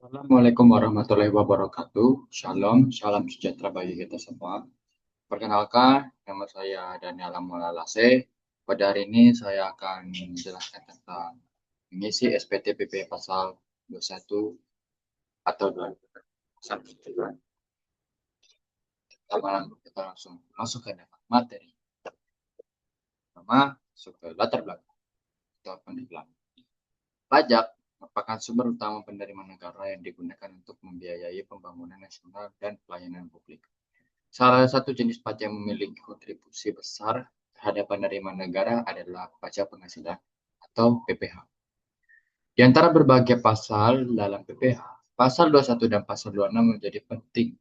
Assalamualaikum warahmatullahi wabarakatuh. Shalom, salam sejahtera bagi kita semua. Perkenalkan, nama saya Daniel Amulalase. Pada hari ini saya akan menjelaskan tentang mengisi SPTPP pasal 21 atau 22. Kita langsung masuk ke dalam materi. Pertama, masuk ke latar belakang atau pendidikan. Pajak merupakan sumber utama penerimaan negara yang digunakan untuk membiayai pembangunan nasional dan pelayanan publik. Salah satu jenis pajak yang memiliki kontribusi besar terhadap penerimaan negara adalah pajak penghasilan atau PPh. Di antara berbagai pasal dalam PPh, pasal 21 dan pasal 26 menjadi penting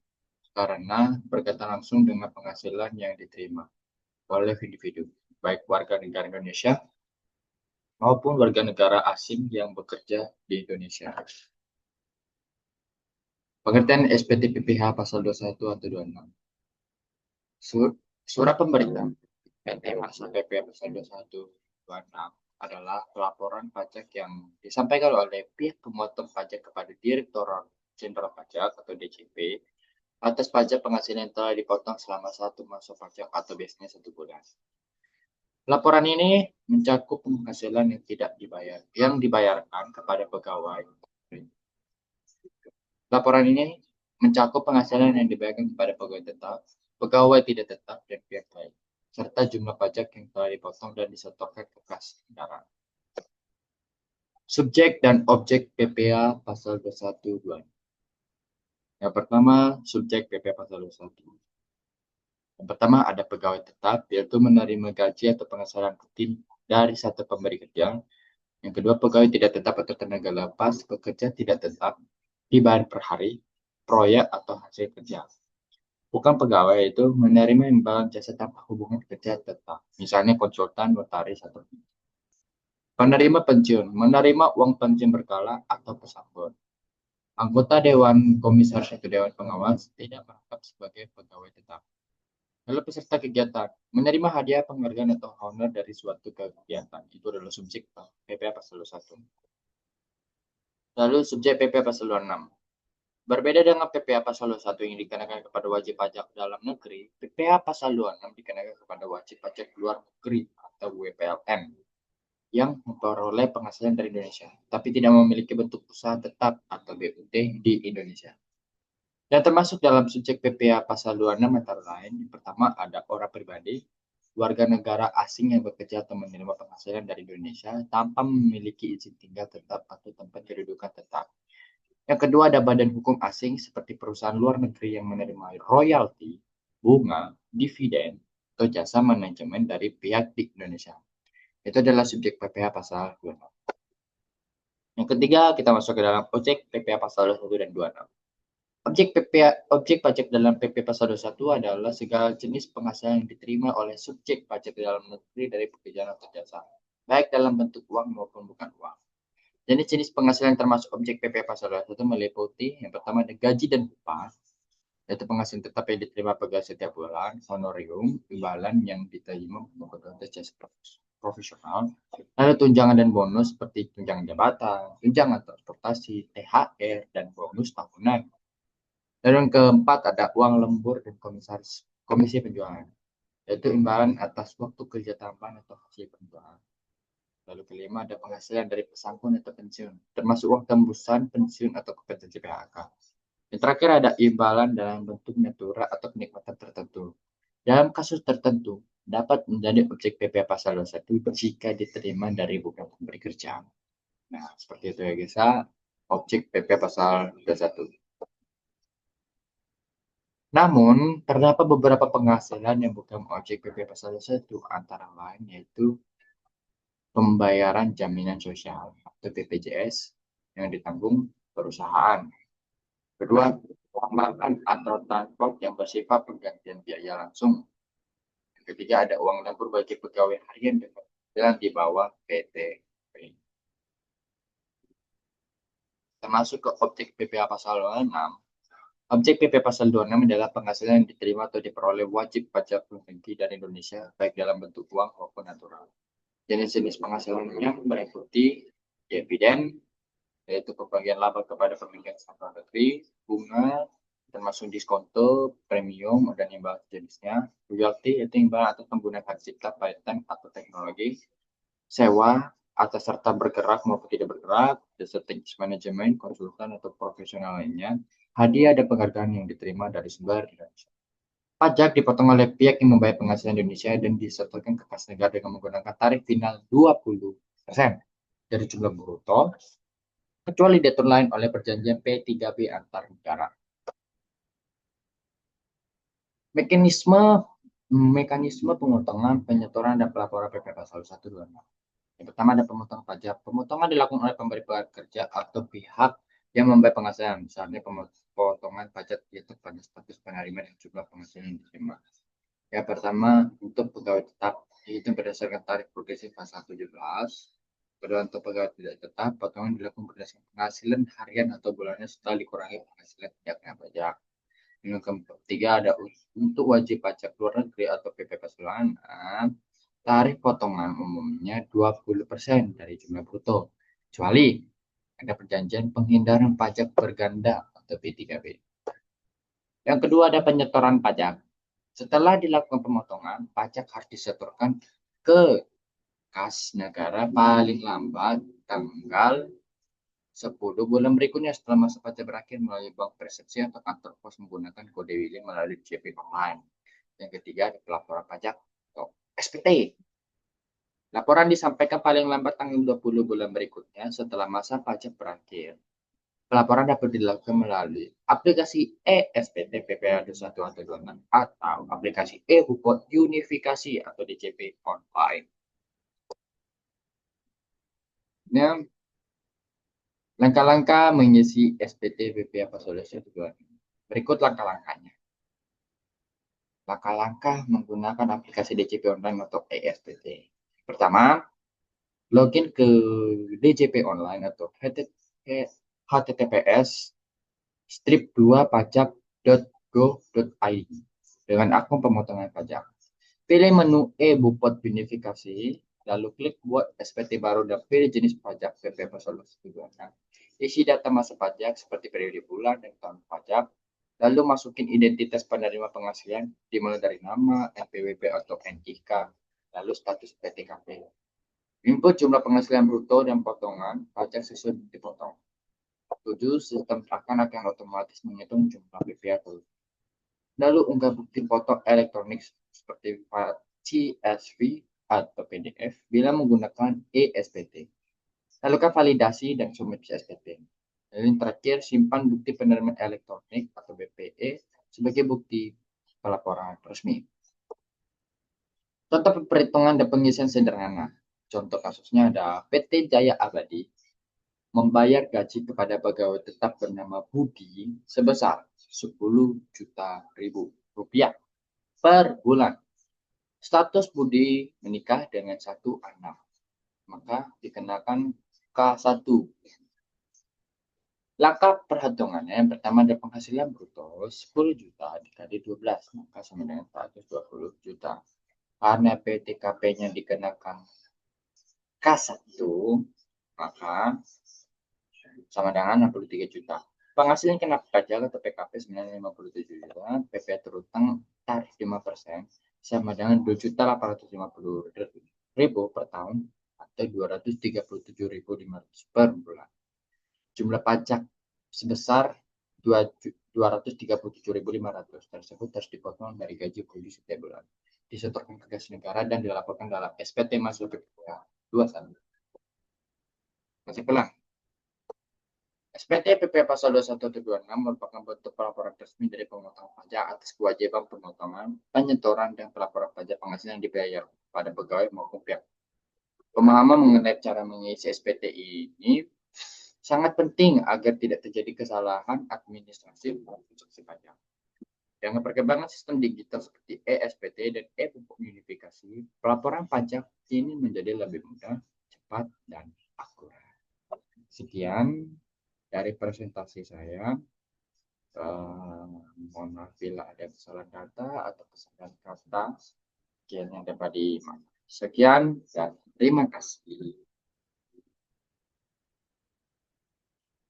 karena berkaitan langsung dengan penghasilan yang diterima oleh individu, baik warga negara Indonesia maupun warga negara asing yang bekerja di Indonesia. Pengertian SPT PPh pasal 21 atau 26. Surat pemerintah PT Masa PP pasal 2126 adalah pelaporan pajak yang disampaikan oleh pihak pemotong pajak kepada Direktorat Jenderal Pajak atau DJP atas pajak penghasilan yang telah dipotong selama satu masa pajak atau biasanya 1 bulan. Laporan ini mencakup penghasilan yang tidak dibayar, yang dibayarkan kepada pegawai. Laporan ini mencakup penghasilan yang dibayarkan kepada pegawai tetap, pegawai tidak tetap, dan pihak lain, serta jumlah pajak yang telah dipotong dan disetorkan ke kas negara. Subjek dan objek PPh pasal 21 Yang pertama, subjek PPh pasal 21. Yang pertama ada pegawai tetap, yaitu menerima gaji atau penghasilan rutin dari satu pemberi kerja. Yang kedua, pegawai tidak tetap atau tenaga lepas, pekerja tidak tetap, dibayar per hari, proyek atau hasil kerja. Bukan pegawai itu menerima imbalan jasa tanpa hubungan kerja tetap, misalnya konsultan, notaris, atau penerima pensiun, menerima uang pensiun berkala atau pesangon. Anggota Dewan Komisaris atau Dewan Pengawas tidak merangkap sebagai pegawai tetap. Lalu peserta kegiatan, menerima hadiah penghargaan atau honor dari suatu kegiatan. Itu adalah subjek PPh pasal 21. Lalu subjek PPh pasal 26. Berbeda dengan PPh pasal 21 yang dikenakan kepada wajib pajak dalam negeri, PPh pasal 26 dikenakan kepada wajib pajak luar negeri atau WPLN yang memperoleh penghasilan dari Indonesia, tapi tidak memiliki bentuk usaha tetap atau BUT di Indonesia. Dan termasuk dalam subjek PPh pasal 26 antara lain, yang pertama ada orang pribadi, warga negara asing yang bekerja atau menerima penghasilan dari Indonesia tanpa memiliki izin tinggal tetap atau tempat kedudukan tetap. Yang kedua ada badan hukum asing seperti perusahaan luar negeri yang menerima royalti, bunga, dividen, atau jasa manajemen dari pihak di Indonesia. Itu adalah subjek PPh pasal 26. Yang ketiga, kita masuk ke dalam objek PPh pasal 21 dan 26. Objek pajak dalam PP pasal 21 adalah segala jenis penghasilan yang diterima oleh subjek pajak dalam negeri dari pekerjaan atau jasa, baik dalam bentuk uang maupun bukan uang. Jenis-jenis penghasilan termasuk objek PP pasal 21 meliputi yang pertama ada gaji dan upah, yaitu penghasilan tetap yang diterima pegawai setiap bulan, honorium, imbalan yang diterima menggunakan jasa profesional, lalu tunjangan dan bonus seperti tunjangan jabatan, tunjangan transportasi, THR, dan bonus tahunan. Lalu yang keempat ada uang lembur dan komisi penjualan, yaitu imbalan atas waktu kerja tambahan atau hasil penjualan. Lalu kelima ada penghasilan dari pesangon atau pensiun, termasuk uang tembusan pensiun atau kompetensi PHK. Yang terakhir ada imbalan dalam bentuk natura atau kenikmatan tertentu. Dalam kasus tertentu, dapat menjadi objek PPh pasal 21 jika diterima dari bukan pemberi kerja. Nah, seperti itu ya guys, objek PPh pasal 21. Namun, terdapat beberapa penghasilan yang bukan objek PPh pasal 21 antara lain yaitu pembayaran jaminan sosial atau BPJS yang ditanggung perusahaan. Kedua, uang makan atau transport yang bersifat penggantian biaya langsung. Yang ketiga, ada uang lembur bagi pegawai harian dengan di bawah PT. Termasuk ke objek PPh pasal 26. Objek PP pasal 26 adalah penghasilan yang diterima atau diperoleh wajib pajak negeri dari Indonesia, baik dalam bentuk uang maupun natural. Jenis-jenis penghasilannya meliputi dividen, yaitu pembagian laba kepada pemilik luar negeri, bunga, termasuk diskonto, premium, dan imbal jenisnya, royalti, yaitu imbal atau penggunaan hak cipta, paten, atau teknologi, sewa, atau serta bergerak maupun tidak bergerak, jasa teknis manajemen, konsultan, atau profesional lainnya, hadiah dan penghargaan yang diterima dari sumber Indonesia. Pajak dipotong oleh pihak yang membayar penghasilan Indonesia dan disetorkan ke kas negara dengan menggunakan tarif final 20% dari jumlah bruto, kecuali diatur lain oleh perjanjian P3B antar negara. Mekanisme mekanisme pemotongan, penyetoran, dan pelaporan PP Pasal 126. Yang pertama ada pemotongan pajak. Pemotongan dilakukan oleh pemberi kerja atau pihak yang membayar penghasilan. Misalnya pemotongan pajak yaitu pada status penerima dan jumlah penghasilan yang diterima. Yang pertama untuk pegawai tetap itu berdasarkan tarif progresif pasal 17. Kedua untuk pegawai tidak tetap, potongan dilakukan berdasarkan penghasilan harian atau bulannya setelah dikurangi penghasilan tidak kena pajak. Yang ketiga ada untuk wajib pajak luar negeri atau PP Pasulan, tarif potongan umumnya 20% dari jumlah bruto, kecuali ada perjanjian penghindaran pajak berganda atau P3B. Yang kedua ada penyetoran pajak. Setelah dilakukan pemotongan, pajak harus disetorkan ke kas negara paling lambat tanggal 10 bulan berikutnya setelah masa pajak berakhir melalui bank persepsi atau kantor pos menggunakan kode WILI melalui CP online. Yang ketiga, pelaporan pajak atau SPT. Laporan disampaikan paling lambat tanggal 20 bulan berikutnya setelah masa pajak berakhir. Pelaporan dapat dilakukan melalui aplikasi e-SPT PPA 21 atau 26 atau aplikasi e-Bupot Unifikasi atau DCP online. Nah, langkah-langkah mengisi SPT PPA Pasal 21. Berikut langkah-langkahnya. Langkah-langkah menggunakan aplikasi DCP online atau e-SPT. Pertama, login ke DJP online atau https://strip2pajak.go.id dengan akun pemotongan pajak. Pilih menu e-Bupot Unifikasi, lalu klik buat SPT baru dan pilih jenis pajak PP Pasal 26. Isi data masa pajak seperti periode bulan dan tahun pajak, lalu masukin identitas penerima penghasilan dimulai dari nama, NPWP atau NIK, lalu status PTKP. Input jumlah penghasilan bruto dan potongan pajak sesuai dipotong. 7. Sistem akan otomatis menghitung jumlah PPA. Lalu unggah bukti foto elektronik seperti CSV atau PDF bila menggunakan e-SPT. Lalu validasi dan submit SPT. Lalu yang terakhir, simpan bukti penerimaan elektronik atau BPE sebagai bukti pelaporan resmi. Contoh perhitungan dan pengisian sederhana. Contoh kasusnya ada PT Jaya Abadi membayar gaji kepada pegawai tetap bernama Budi sebesar 10 juta rupiah per bulan. Status Budi menikah dengan satu anak, maka dikenakan K1. Langkah perhitungannya yang pertama ada penghasilan bruto 10 juta dikali 12, maka sama dengan 120 juta. Karena PTKP-nya dikenakan K1, maka sama dengan 63 juta. Penghasilan kena pajak atau PKP sebenarnya 57 juta, PP terutang tarif 5% sama dengan 2.850.000 per tahun atau 237.500 per bulan. Jumlah pajak sebesar 237.500 tersebut harus dipotong dari gaji Budi setiap bulan, disetorkan ke kas negara dan dilaporkan dalam SPT masuk PPA 21. Masih pelan. SPT PP Pasal 2126 merupakan bentuk pelaporan resmi dari pemotongan pajak atas kewajiban pemotongan, penyetoran, dan pelaporan pajak penghasilan yang dibayar pada pegawai maupun pihak. Pemahaman mengenai cara mengisi SPT ini sangat penting agar tidak terjadi kesalahan administrasi maupun sanksi pajak. Dengan perkembangan sistem digital seperti e-SPT dan e-Bupot Unifikasi, pelaporan pajak ini menjadi lebih mudah, cepat, dan akurat. Sekian dari presentasi saya. Mohon maaf bila ada kesalahan data atau kesalahan kata yang dapat dimaafkan. Sekian dan terima kasih.